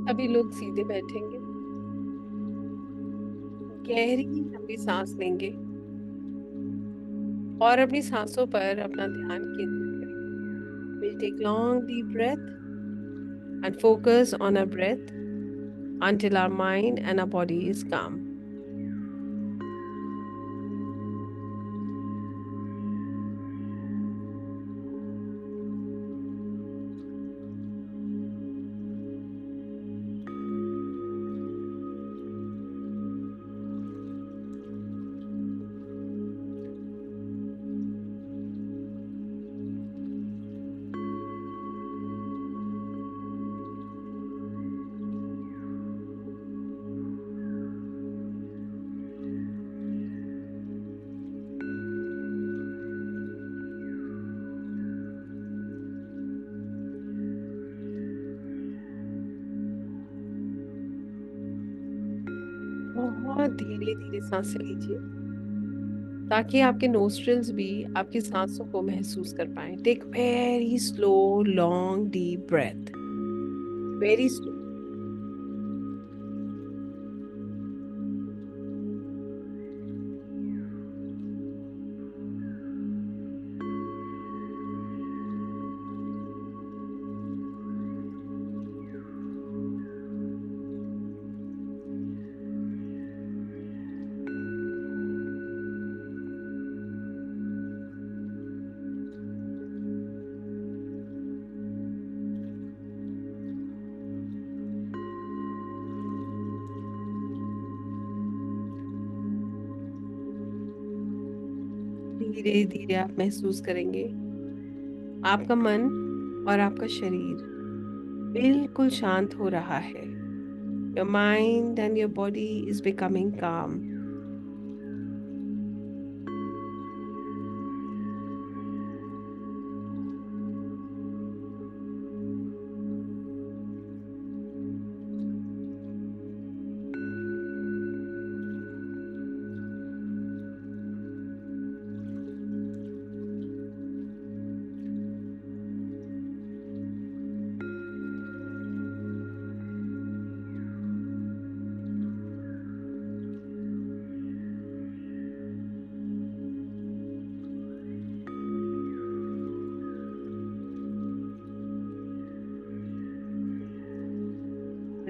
अभी लोग सीधे बैठेंगे, गहरी लंबी सांस लेंगे और अपनी सांसों पर अपना ध्यान केंद्रित करेंगे। We'll take long deep breath and focus on our breath until our mind and our body is calm. बहुत धीरे धीरे सांसें लीजिए ताकि आपके नोस्ट्रिल्स भी आपकी सांसों को महसूस कर पाए। Take very slow long deep breath, very slow. धीरे धीरे आप महसूस करेंगे आपका मन और आपका शरीर बिल्कुल शांत हो रहा है। Your mind and your body is becoming काम।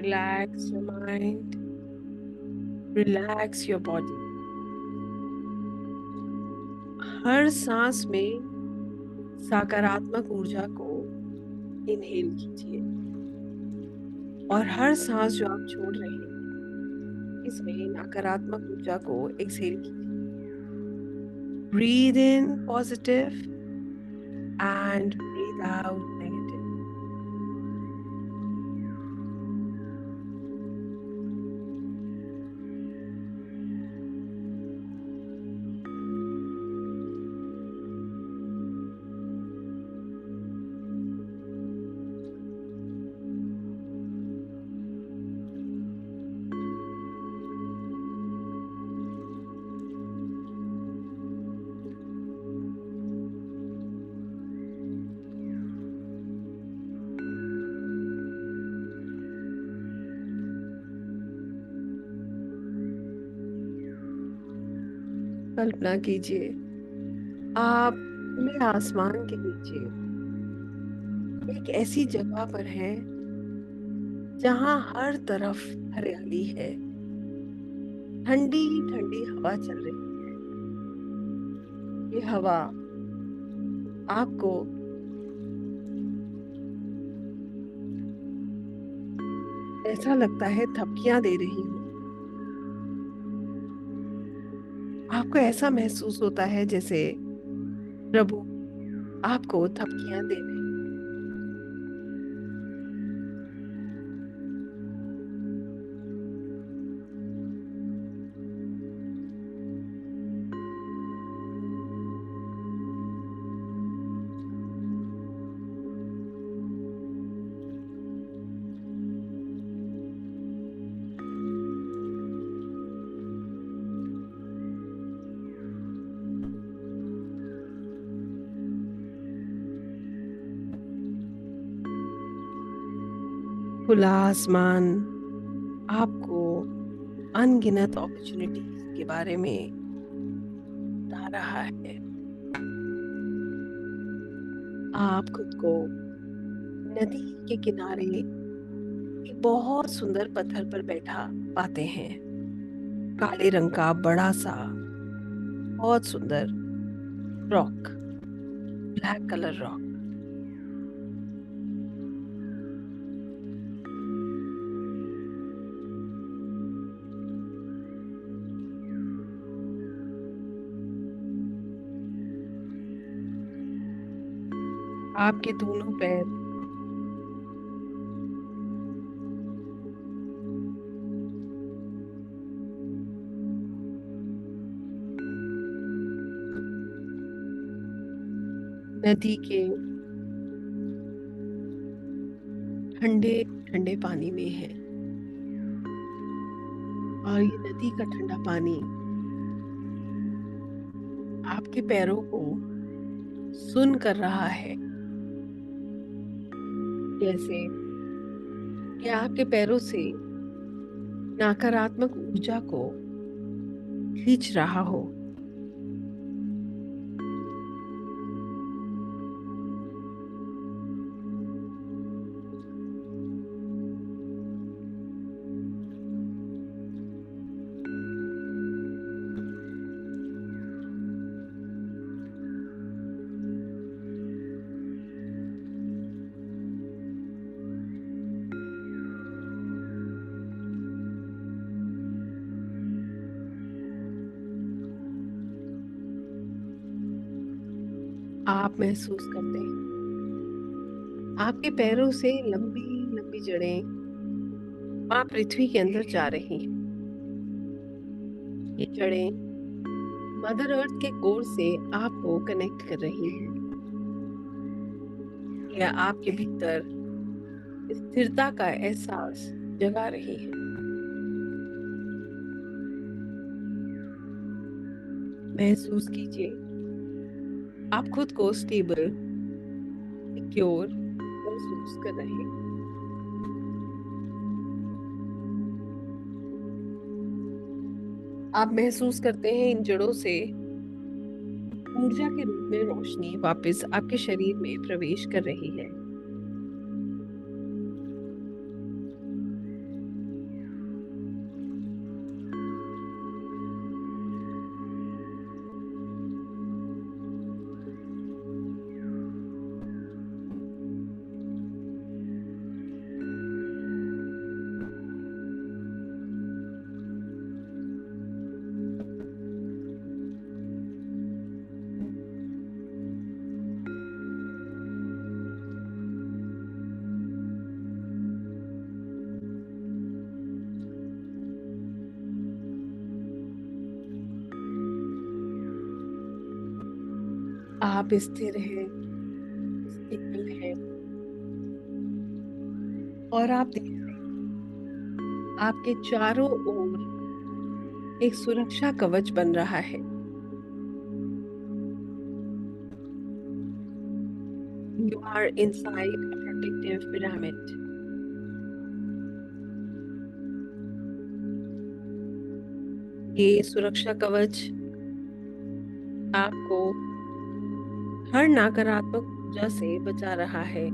Relax your mind, relax your body. हर सांस में सकारात्मक ऊर्जा को इनहेल कीजिए और हर सांस जो आप छोड़ रहे हैं इसमें नकारात्मक ऊर्जा को एक्सहेल कीजिए। Breathe in positive and breathe out negative. कल्पना कीजिए आप खुले आसमान के नीचे एक ऐसी जगह पर हैं जहां हर तरफ हरियाली है। ठंडी ठंडी हवा चल रही है। ये हवा आपको ऐसा लगता है थपकियां दे रही हो। आपको ऐसा महसूस होता है जैसे प्रभु आपको थपकियां दे रहे हैं। खुला आसमान आपको अनगिनत अपॉर्चुनिटीज के बारे में बता रहा है। आप खुद को नदी के किनारे एक बहुत सुंदर पत्थर पर बैठा पाते हैं। काले रंग का बड़ा सा बहुत सुंदर रॉक, ब्लैक कलर रॉक। आपके दोनों पैर नदी के ठंडे ठंडे पानी में है और ये नदी का ठंडा पानी आपके पैरों को सुन कर रहा है, जैसे कि आपके पैरों से नकारात्मक ऊर्जा को खींच रहा हो। आप महसूस करते हैं आपके पैरों से लंबी लंबी जड़ें माँ पृथ्वी के अंदर जा रही हैं। ये जड़ें मदर अर्थ के कोर से आपको कनेक्ट कर रही हैं। या आपके भीतर स्थिरता का एहसास जगा रही है। महसूस कीजिए आप खुद को स्टेबल, सिक्योर महसूस कर रहे हैं। आप महसूस करते हैं इन जड़ों से ऊर्जा के रूप में रोशनी वापस आपके शरीर में प्रवेश कर रही है। आप स्थिर हैं, स्टेबल हैं और आप देख रहे हैं आपके चारों ओर एक सुरक्षा कवच बन रहा है। You are inside a protective pyramid. ये सुरक्षा कवच आपको हर नकारात्मक ऊर्जा से बचा रहा है।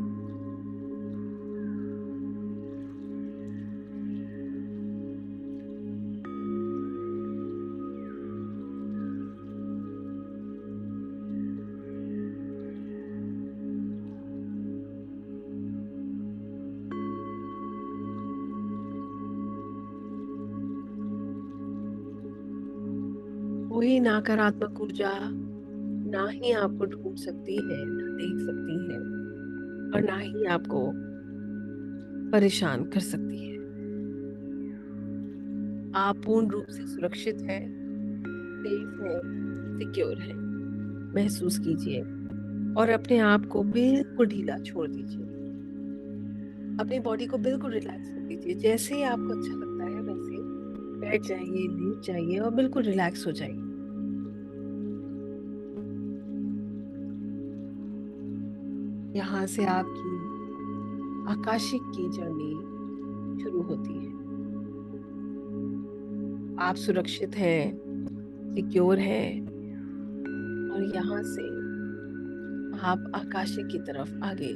कोई नकारात्मक ऊर्जा ना ही आपको ढूंढ सकती है, ना देख सकती है और ना ही आपको परेशान कर सकती है। आप पूर्ण रूप से सुरक्षित हैं, सेफ हैं, सिक्योर हैं। महसूस कीजिए और अपने आप को बिल्कुल ढीला छोड़ दीजिए। अपनी बॉडी को बिल्कुल रिलैक्स कर दीजिए। जैसे ही आपको अच्छा लगता है वैसे बैठ जाइए, लेट जाइए और बिल्कुल रिलैक्स हो जाइए। यहाँ से आपकी आकाशिक की जर्नी शुरू होती है। आप सुरक्षित हैं, सिक्योर हैं और यहाँ से आप आकाश की तरफ आगे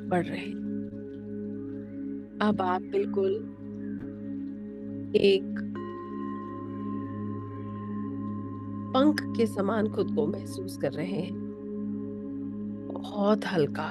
बढ़ रहे हैं। अब आप बिल्कुल एक पंख के समान खुद को महसूस कर रहे हैं, बहुत हल्का।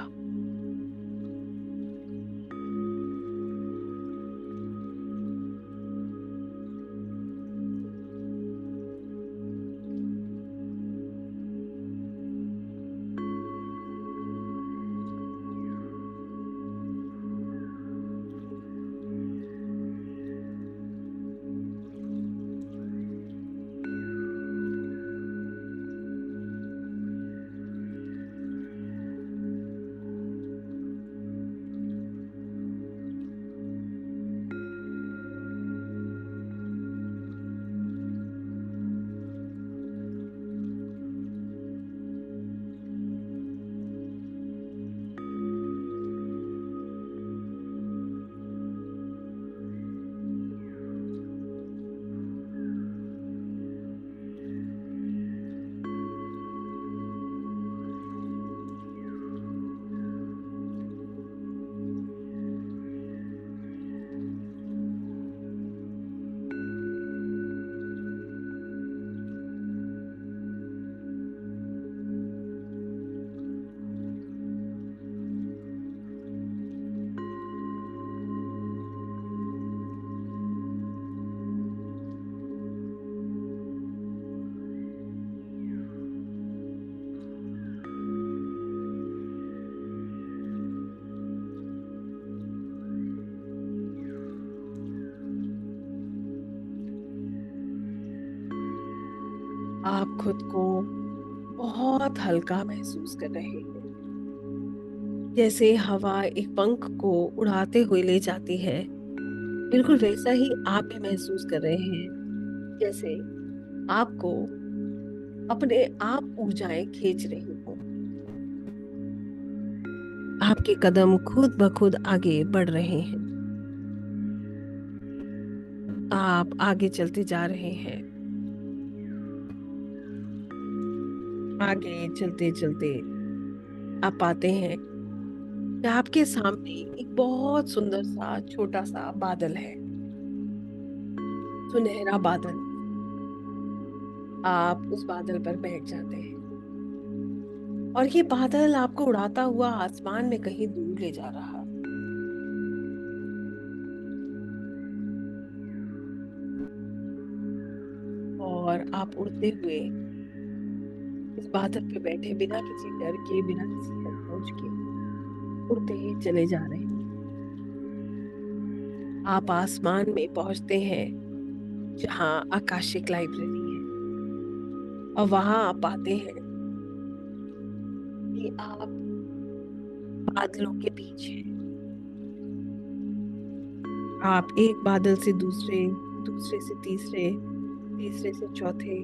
आप खुद को बहुत हल्का महसूस कर रहे हैं, जैसे हवा एक पंख को उड़ाते हुए ले जाती है। बिल्कुल वैसा ही आप भी महसूस कर रहे हैं, जैसे आपको अपने आप ऊर्जाएं खींच रही हो। आपके कदम खुद ब खुद आगे बढ़ रहे हैं। आप आगे चलते जा रहे हैं। आगे चलते चलते आप पाते हैं कि आपके सामने एक बहुत सुंदर सा छोटा सा बादल है, सुनहरा बादल। आप उस बादल पर बैठ जाते हैं और ये बादल आपको उड़ाता हुआ आसमान में कहीं दूर ले जा रहा। और आप उड़ते हुए इस बादल पे बैठे, बिना किसी डर के, बिना किसी संकोच के उड़ते ही चले जा रहे हैं। आप आसमान में पहुंचते हैं जहां आकाशिक लाइब्रेरी है और वहां आप पाते हैं कि आप बादलों के बीच हैं। आप एक बादल से दूसरे, दूसरे से तीसरे, तीसरे से चौथे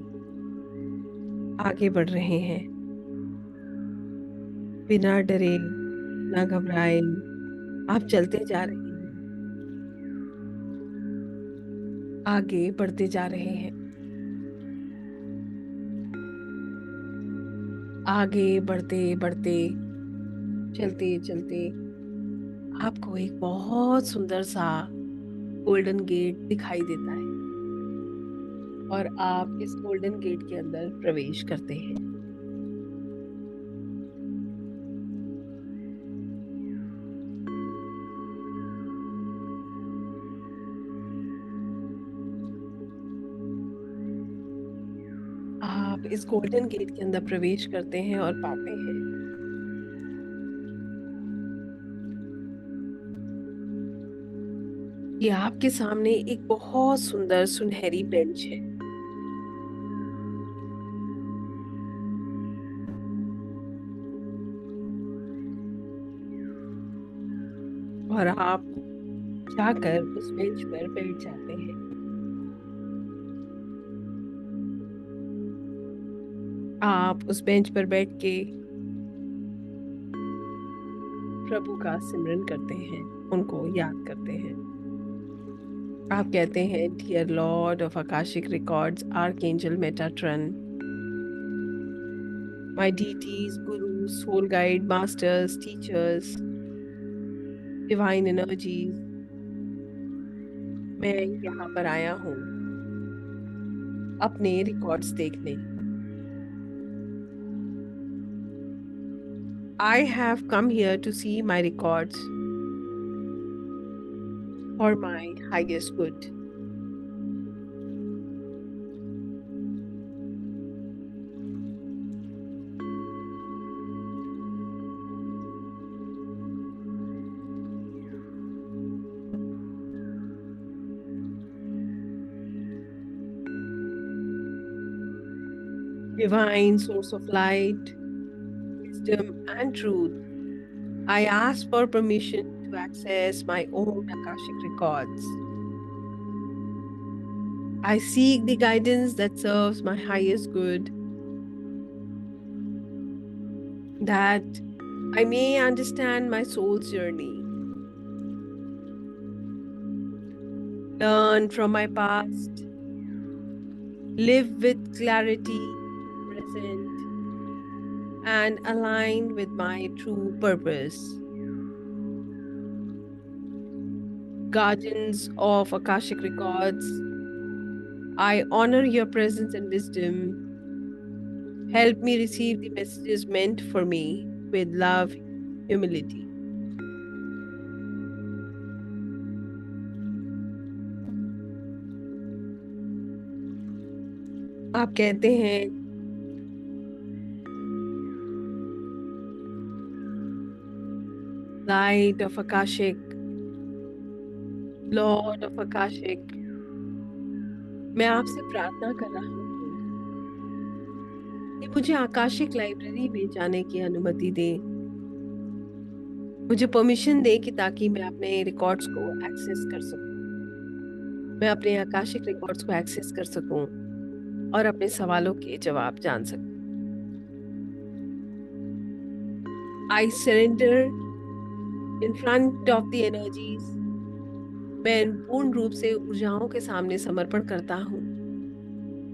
आगे बढ़ रहे हैं, बिना डरे, ना घबराए। आप चलते जा रहे हैं, आगे बढ़ते जा रहे हैं। आगे बढ़ते बढ़ते, चलते चलते आपको एक बहुत सुंदर सा गोल्डन गेट दिखाई देता है और आप इस गोल्डन गेट के अंदर प्रवेश करते हैं। आप इस गोल्डन गेट के अंदर प्रवेश करते हैं और पाते हैं कि आपके सामने एक बहुत सुंदर सुनहरी बेंच है और आप जाकर उस बेंच पर बैठ जाते हैं। आप उस बेंच पर बैठ के प्रभु का सिमरन करते हैं, उनको याद करते हैं। आप कहते हैं, dear lord of Akashic records, archangel Metatron, my deities, gurus, soul guide, masters, teachers, divine energies, मैं यहाँ पर आया हूँ अपने रिकॉर्ड्स देखने। I have come here to see my records for my highest good. Divine source of light, wisdom, and truth, I ask for permission to access my own Akashic records. I seek the guidance that serves my highest good, that I may understand my soul's journey, learn from my past, live with clarity, present, and aligned with my true purpose. Guardians of Akashic Records, I honor your presence and wisdom. Help me receive the messages meant for me with love, humility. आप कहते हैं, Light of Akashic, Lord of Akashic, मैं आपसे प्रार्थना कर रहा हूँ कि मुझे आकाशिक लाइब्रेरी में जाने की अनुमति दे। मुझे परमिशन दे कि ताकि मैं अपने रिकॉर्ड्स को एक्सेस कर सकूं। मैं अपने आकाशिक रिकॉर्ड्स को एक्सेस कर सकूं और अपने सवालों के जवाब जान सकूं। I surrender in front of the energies. मैं पूर्ण रूप से ऊर्जाओं के सामने समर्पण करता हूँ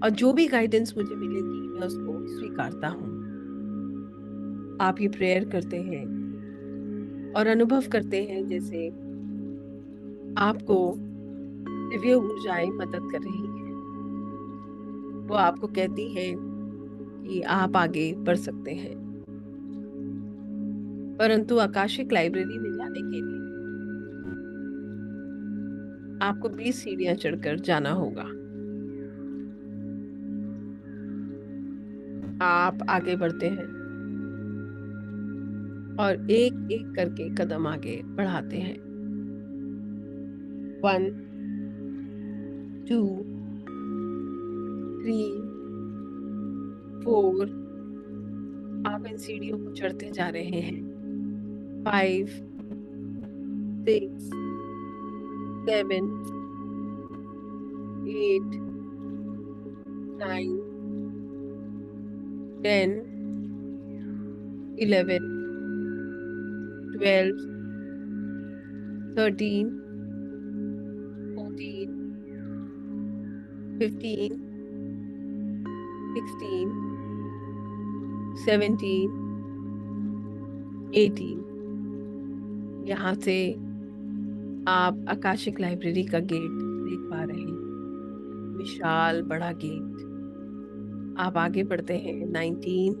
और जो भी गाइडेंस मुझे मिलेगी मैं उसको स्वीकारता हूँ। आप ये प्रेयर करते हैं और अनुभव करते हैं जैसे आपको दिव्य ऊर्जाएं मदद कर रही हैं। वो आपको कहती हैं कि आप आगे बढ़ सकते हैं, परंतु आकाशिक लाइब्रेरी में जाने के लिए आपको 20 सीढ़ियां चढ़कर जाना होगा। आप आगे बढ़ते हैं और एक एक करके कदम आगे बढ़ाते हैं। 1, 2, 3, 4, आप इन सीढ़ियों को चढ़ते जा रहे हैं। 5, 6, 7, 8, 9, 10, 11, 12, 13, 14, 15, 16, 17, 18। यहाँ से आप आकाशिक लाइब्रेरी का गेट देख पा रहे हैं, विशाल बड़ा गेट। आप आगे बढ़ते हैं। 19,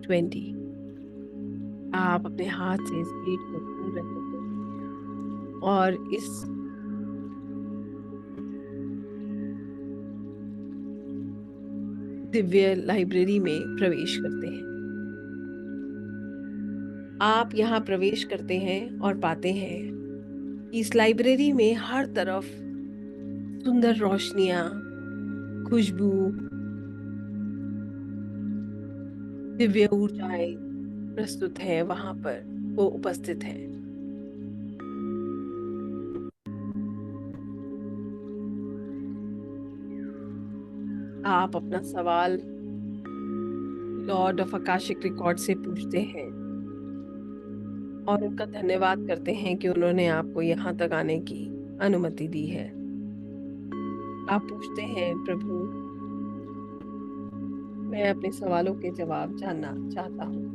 20। आप अपने हाथ से इस गेट को खोल रहे हैं और इस दिव्य लाइब्रेरी में प्रवेश करते हैं। आप यहाँ प्रवेश करते हैं और पाते हैं कि इस लाइब्रेरी में हर तरफ सुंदर रोशनियां, खुशबू, दिव्य ऊर्जाएं प्रस्तुत है, वहां पर वो उपस्थित है। आप अपना सवाल लॉर्ड ऑफ आकाशिक रिकॉर्ड से पूछते हैं और उनका धन्यवाद करते हैं कि उन्होंने आपको यहाँ तक आने की अनुमति दी है। आप पूछते हैं, प्रभु मैं अपने सवालों के जवाब जानना चाहता हूँ।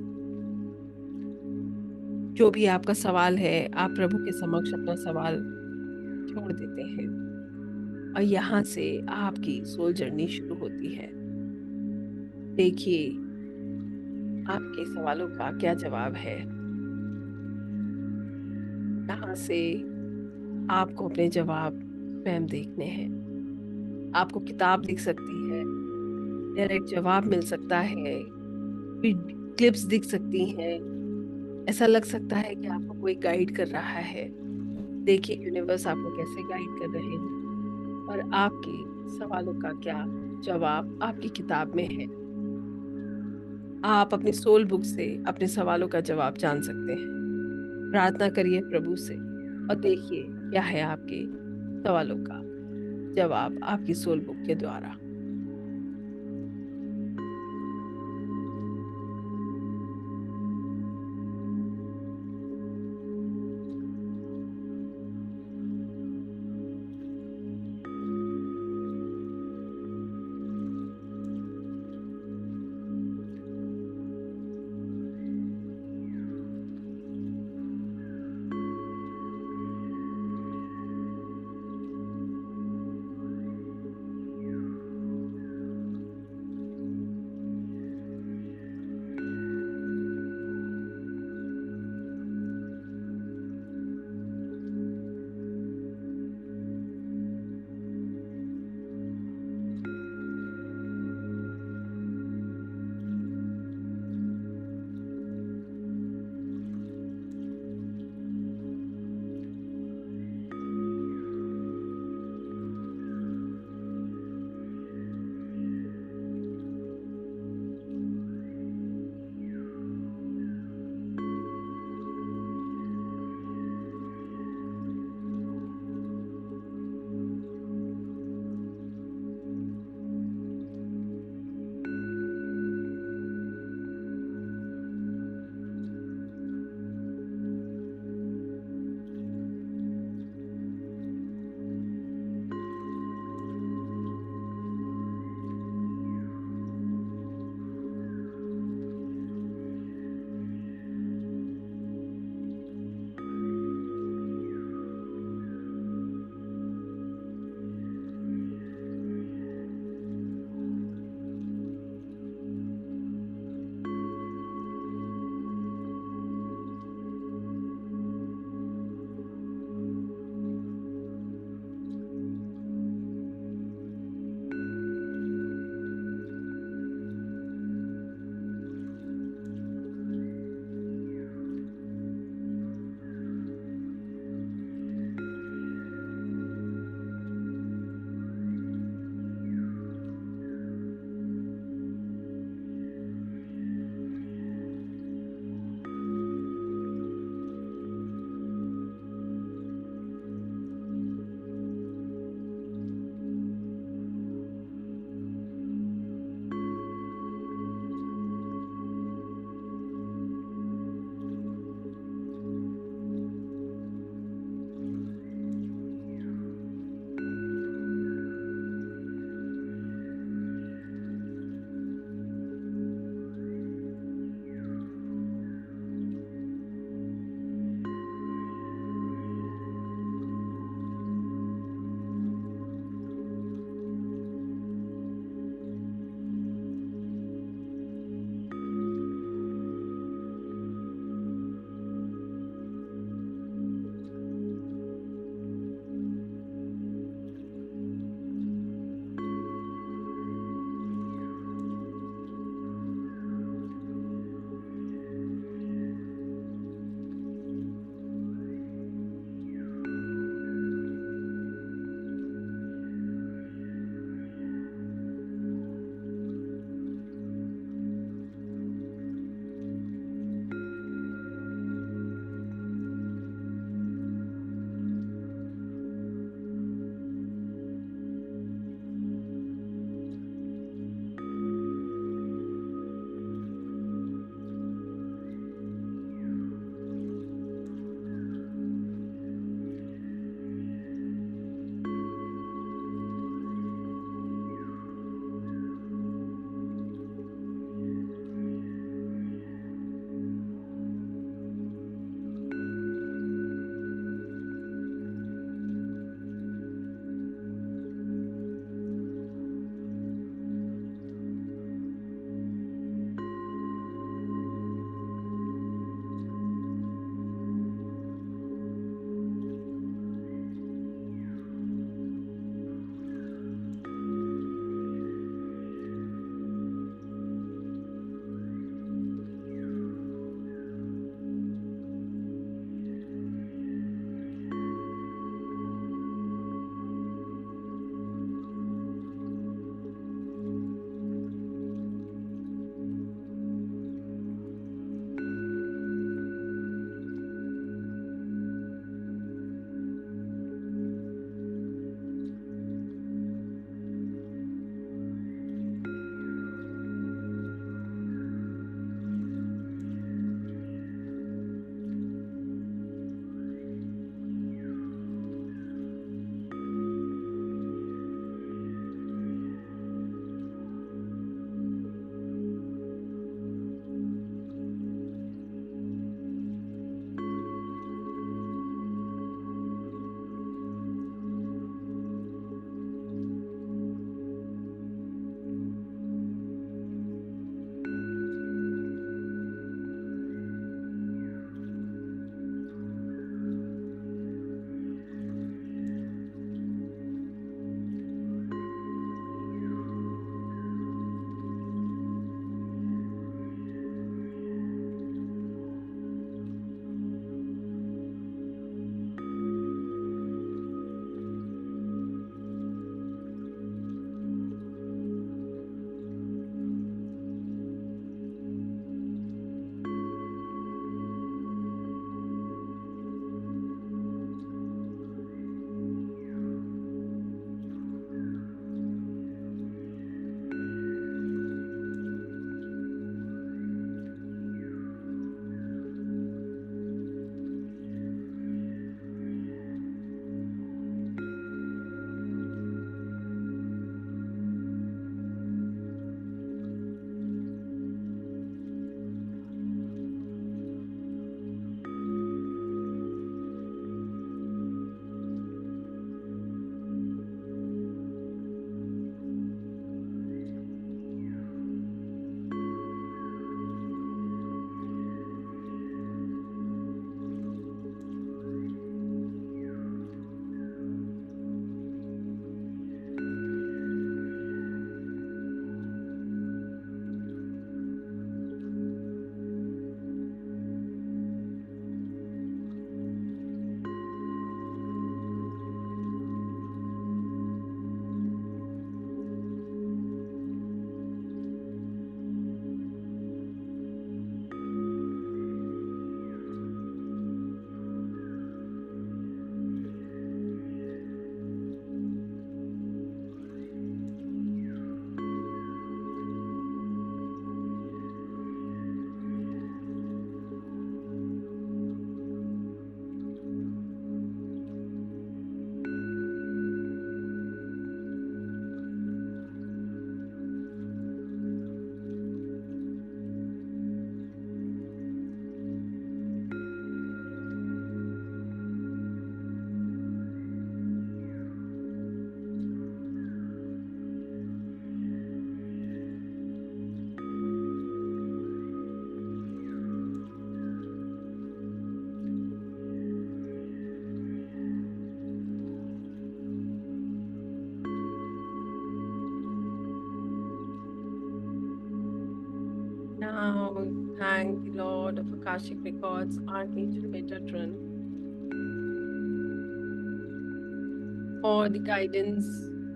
जो भी आपका सवाल है, आप प्रभु के समक्ष अपना सवाल छोड़ देते हैं और यहाँ से आपकी सोल जर्नी शुरू होती है। देखिए आपके सवालों का क्या जवाब है। यहाँ से आपको अपने जवाब स्वयं देखने हैं। आपको किताब दिख सकती है, डायरेक्ट जवाब मिल सकता है, क्लिप्स दिख सकती हैं। ऐसा लग सकता है कि आपको कोई गाइड कर रहा है। देखिए यूनिवर्स आपको कैसे गाइड कर रहे हैं और आपके सवालों का क्या जवाब आपकी किताब में है। आप अपनी सोल बुक से अपने सवालों का जवाब जान सकते हैं। प्रार्थना करिए प्रभु से और देखिए क्या है आपके सवालों का जवाब आपकी सोल बुक के द्वारा। Lord of Akashic Records, Archangel Metatron, for the guidance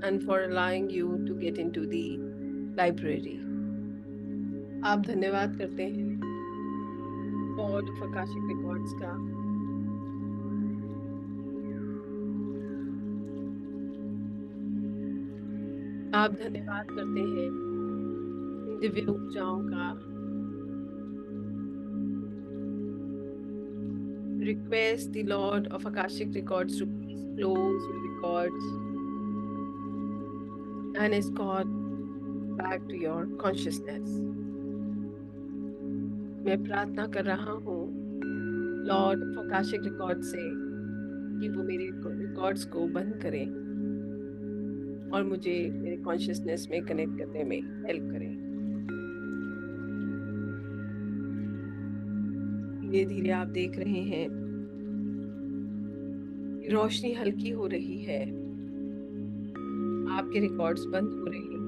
and for allowing you to get into the library. आप धन्यवाद करते हैं गॉड ऑफ आकाशिक रिकॉर्ड्स का। आप धन्यवाद करते हैं इन दिव्य ऊर्जाओं का। Request the Lord of Akashic Records to please close your records and escort back to your consciousness. मैं प्रार्थना कर रहा हूँ लॉर्ड ऑफ आकाशिक रिकॉर्ड से कि वो मेरे रिकॉर्ड्स को बंद करें और मुझे मेरे कॉन्शियसनेस में कनेक्ट करने में हेल्प करें। धीरे धीरे आप देख रहे हैं कि रोशनी हल्की हो रही है, आपके रिकॉर्ड्स बंद हो रहे हैं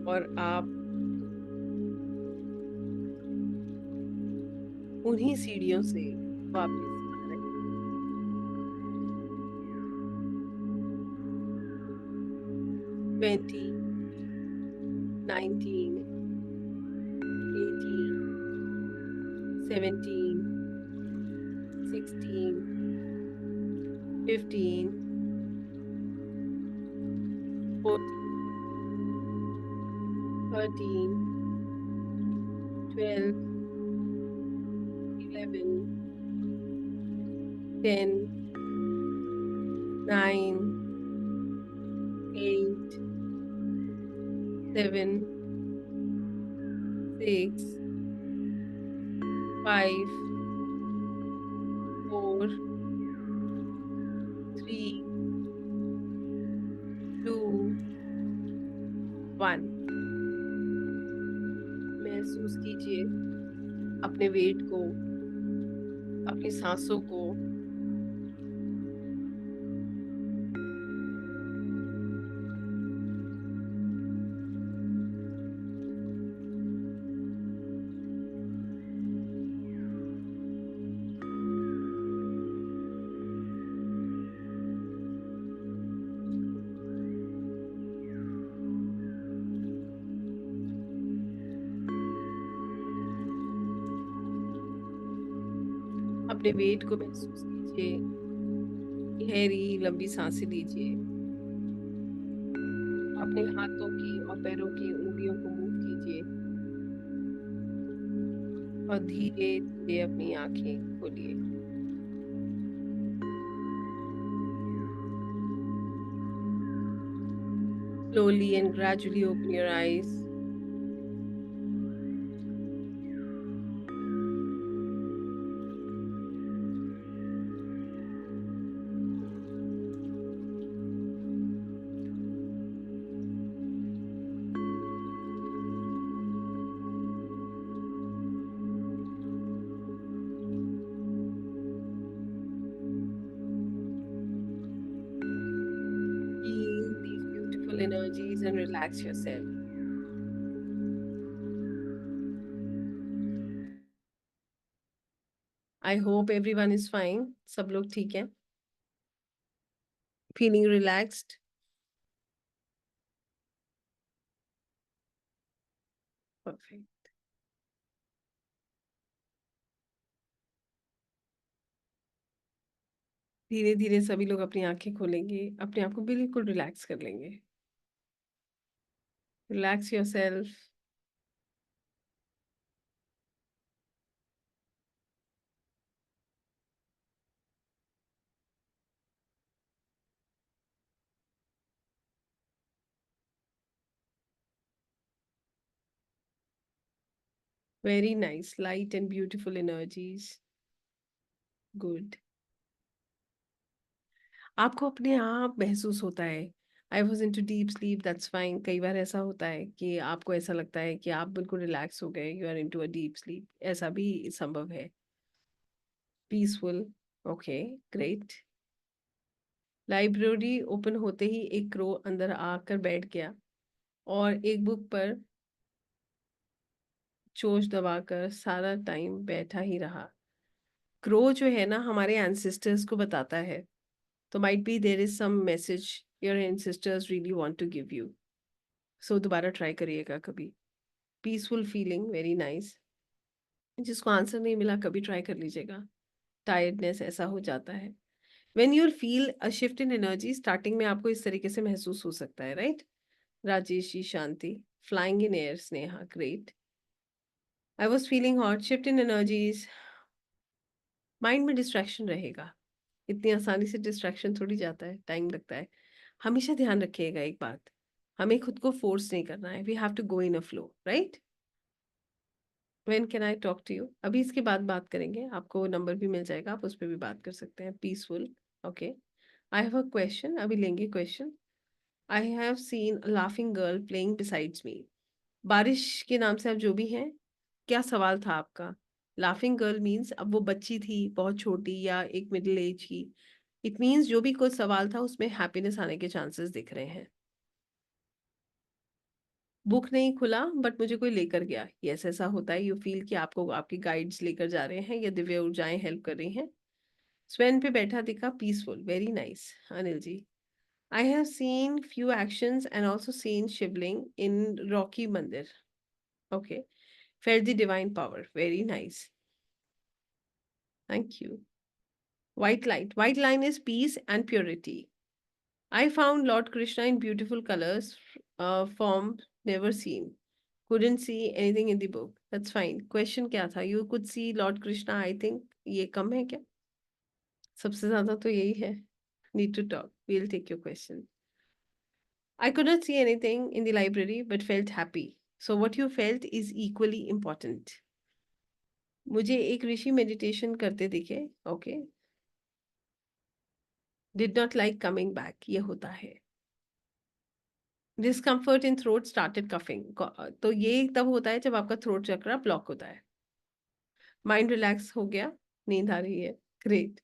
और आप उन्हीं सीढ़ियों से वापस आ रहे हैं। 20, 19, 18, 17, 16, 15, 14, 13, 12, 11, 10, 9, 8, 7, 6, 5, 4, 3, 2, 1। महसूस कीजिए अपने वेट को, अपनी सांसों को। अपने वेट को महसूस कीजिए, गहरी लंबी सांसें लीजिए, अपने हाथों की और पैरों की उंगलियों को मूव कीजिए और धीरे धीरे अपनी आंखें खोलिए। Slowly and gradually open your eyes. Feel these beautiful energies and relax yourself. I hope everyone is fine. सब लोग ठीक हैं? Feeling relaxed? Perfect. धीरे धीरे सभी लोग अपनी आंखें खोलेंगे, अपने आप को बिल्कुल रिलैक्स कर लेंगे। Relax yourself. Very nice, light and beautiful energies. Good. आपको अपने आप महसूस होता है I was into deep sleep, that's fine. कई बार ऐसा होता है कि आपको ऐसा लगता है कि आप बिल्कुल रिलैक्स हो गए, you are into a deep sleep, ऐसा भी संभव है। Peaceful, okay, great. Library open होते ही एक क्रो अंदर आकर बैठ गया और एक बुक पर चोंच दबाकर सारा टाइम बैठा ही रहा। क्रो जो है ना हमारे एंसेस्टर्स को बताता है, तो might be there is some message your ancestors really want to give you. So दोबारा ट्राई करिएगा कभी। Peaceful feeling, very nice. जिसको आंसर नहीं मिला कभी ट्राई कर लीजिएगा। टायर्डनेस ऐसा हो जाता है। When you feel a shift in energy, starting में आपको इस तरीके से महसूस हो सकता है, राइट? राजेश जी, शांति। Flying in air, Sneha, great. I was feeling hot, shift in energies. Mind में डिस्ट्रैक्शन रहेगा। इतनी आसानी से डिस्ट्रैक्शन थोड़ी जाता है, टाइम लगता है। हमेशा ध्यान रखिएगा एक बात, हमें खुद को फोर्स नहीं करना है। We have to go in a flow, right? When can I talk to you, अभी इसके बाद बात करेंगे, आपको नंबर भी मिल जाएगा, आप उस पर भी बात कर सकते हैं। Peaceful, okay. I have a question, अभी लेंगे question. I have seen a laughing girl playing besides me. बारिश के नाम से आप जो भी हैं, क्या सवाल था आपका? लाफिंग गर्ल मीन्स अब वो बच्ची थी बहुत छोटी या एक मिडिल एज की। इट मीन्स जो भी कोई सवाल था उसमें हैप्पीनेस आने के चांसेस दिख रहे हैं। बुक नहीं खुला बट मुझे कोई लेकर गया। यस, ऐसा होता है। यू फील कि आपको आपके गाइड्स लेकर जा रहे हैं या दिव्य ऊर्जाएं हेल्प कर रही हैं। स्वेन पे बैठा दिखा, peaceful, very nice. Anil ji, I have seen few actions and also seen Shivling in Rocky mandir. Okay, felt the divine power, very nice, thank you. White light, white line is peace and purity. I found Lord Krishna in beautiful colors, form never seen. Couldn't see anything in the book. That's fine. Question क्या था? You could see Lord Krishna, I think. ये कम है क्या? सबसे ज्यादा तो यही है। Need to talk. We'll take your question. I could not see anything in the library but felt happy. So what you felt is equally important. मुझे एक ऋषि मेडिटेशन करते दिखे। Okay. Did not like coming back. ये होता है। Discomfort इन throat started coughing, तो ये तब होता है जब आपका थ्रोट चक्रा ब्लॉक होता है। माइंड रिलैक्स हो गया, नींद आ रही है, ग्रेट।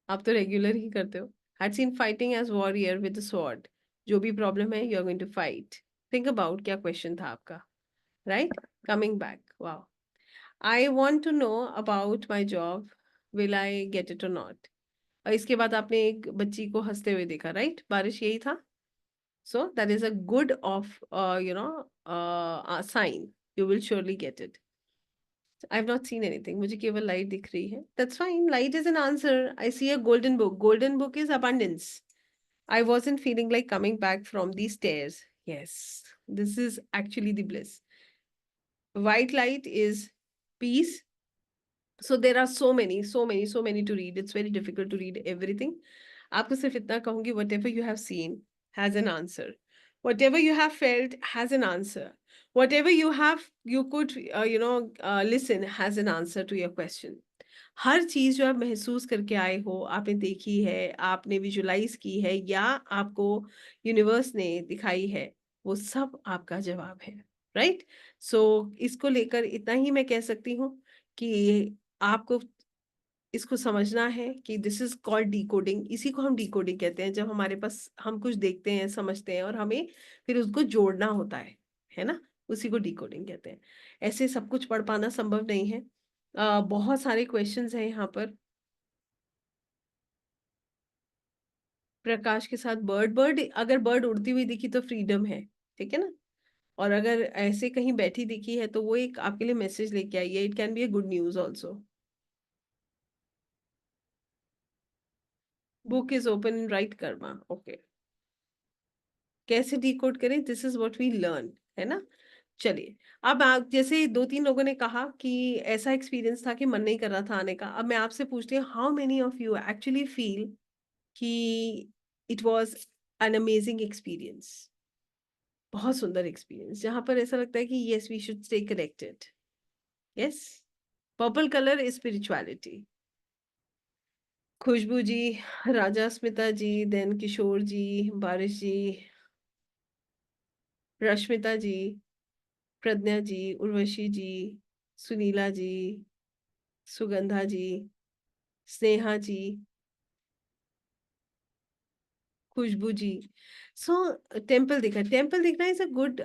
आप तो रेगुलर ही करते हो। Had seen fighting as warrior with sword. जो भी प्रॉब्लम है you are going to fight. Think about क्या क्वेश्चन था आपका, right? Coming back, wow. I want to know about my job, will I get it or not. और इसके बाद आपने एक बच्ची को हंसते हुए देखा, राइट? बारिश, यही था। So that is a good of a sign. You will surely get it. I've not seen anything. मुझे केवल light दिख रही है. That's fine. Light is an answer. I see a golden book. Golden book is abundance. I wasn't feeling like coming back from these stairs. Yes, this is actually the bliss. White light is peace. So there are so many to read. It's very difficult to read everything. आपको सिर्फ इतना कहूंगी, whatever you have seen has an answer. Whatever you have felt has an answer. Whatever you could listen has an answer to your question. हर चीज जो आप महसूस करके आए हो, आपने देखी है, आपने विजुलाइज की है या आपको यूनिवर्स ने दिखाई है, वो सब आपका जवाब है, राइट? सो इसको लेकर इतना ही मैं कह सकती हूँ कि आपको इसको समझना है कि दिस इज कॉल्ड डिकोडिंग। इसी को हम डिकोडिंग कहते हैं, जब हमारे पास हम कुछ देखते हैं, समझते हैं और हमें फिर उसको जोड़ना होता है ना? उसी को डिकोडिंग कहते हैं। ऐसे सब कुछ पढ़ पाना संभव नहीं है। बहुत सारे क्वेश्चंस हैं यहाँ पर। प्रकाश के साथ बर्ड, बर्ड अगर बर्ड उड़ती हुई दिखी तो फ्रीडम है, ठीक है ना? और अगर ऐसे कहीं बैठी दिखी है तो वो एक आपके लिए मैसेज लेके आई है। It can be a good news also. Book is open in right karma, okay. कैसे डिकोड करें? This is what we learn, है ना? चलिए, अब आप जैसे दो तीन लोगों ने कहा कि ऐसा एक्सपीरियंस था कि मन नहीं कर रहा था आने का। अब मैं आपसे पूछती हूँ, how many of you actually feel कि it was an amazing experience, बहुत सुंदर एक्सपीरियंस, जहां पर ऐसा लगता है कि yes we should stay connected. Yes, purple colour is spirituality. Khushboo ji, Raja Smita ji, then Kishore ji, Barish ji, Rashmita ji, Pragya ji, Urvashi ji, Sunila ji, Sugandha ji, Sneha ji, Khushboo ji. So temple देखा, टेम्पल देखना इज़ अ गुड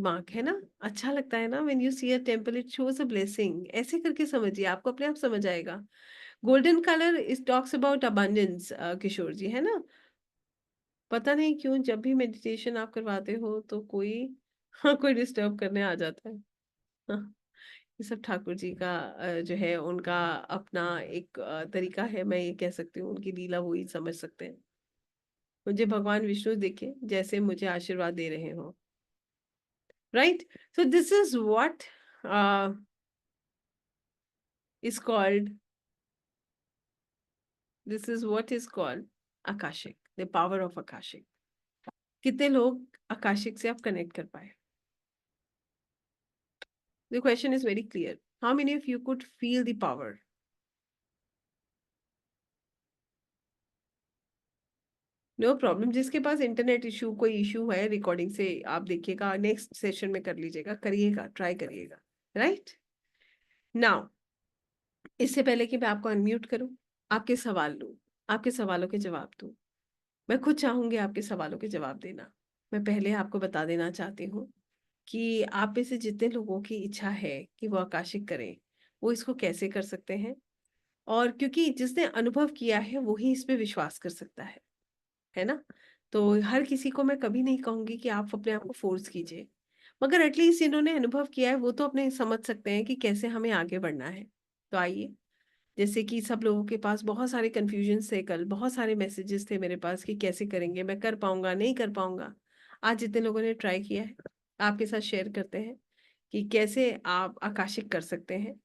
मार्क है ना? अच्छा लगता है ना when you see a temple it shows a blessing, ऐसे करके समझिए, आपको अपने आप समझ आएगा। Golden colour is talks about abundance Kishore ji, है ना? पता नहीं क्यों जब भी मेडिटेशन आप करवाते हो तो कोई हाँ, कोई डिस्टर्ब करने आ जाता है। हाँ, ये सब ठाकुर जी का जो है उनका अपना एक तरीका है, मैं ये कह सकती हूँ, उनकी लीला वो ही समझ सकते हैं। मुझे भगवान विष्णु दिखे जैसे मुझे आशीर्वाद दे रहे हों, right? So this is what a, is called this is what is called Akashic, the power of Akashic. कितने लोग आकाशिक से आप कनेक्ट कर पाए? The question is very clear. How many of you could feel the power? No problem, जिसके पास internet issue कोई issue है रिकॉर्डिंग से, आप देखिएगा नेक्स्ट सेशन में कर लीजिएगा, करिएगा, ट्राई करिएगा, राइट? नाउ इससे पहले कि मैं आपको अनम्यूट करूं, आपके सवाल लूं, आपके सवालों के जवाब दूं, मैं खुद चाहूंगी आपके सवालों के जवाब देना। मैं पहले आपको बता देना चाहती हूँ कि आप में से जितने लोगों की इच्छा है कि वो आकाशिक करें, वो इसको कैसे कर सकते हैं, और क्योंकि जिसने अनुभव किया है वो ही इस पे विश्वास कर सकता है ना? तो हर किसी को मैं कभी नहीं कहूँगी कि आप अपने आप को फ़ोर्स कीजिए। मगर एटलीस्ट जिन्होंने अनुभव किया है वो तो अपने समझ सकते हैं कि कैसे हमें आगे बढ़ना है। तो आइए, जैसे कि सब लोगों के पास बहुत सारे कन्फ्यूजन्स थे कल, बहुत सारे मैसेजेस थे मेरे पास कि कैसे करेंगे, मैं कर पाऊँगा, नहीं कर पाऊँगा। आज जितने लोगों ने ट्राई किया है, आपके साथ शेयर करते हैं कि कैसे आप आकाशिक कर सकते हैं।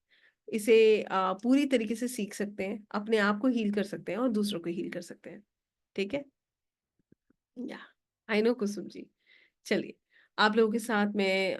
इसे पूरी तरीके से सीख सकते हैं, अपने आप को हील कर सकते हैं और दूसरों को हील कर सकते हैं। ठीक है? या आई नो कुसुम जी। चलिए, आप लोगों के साथ मैं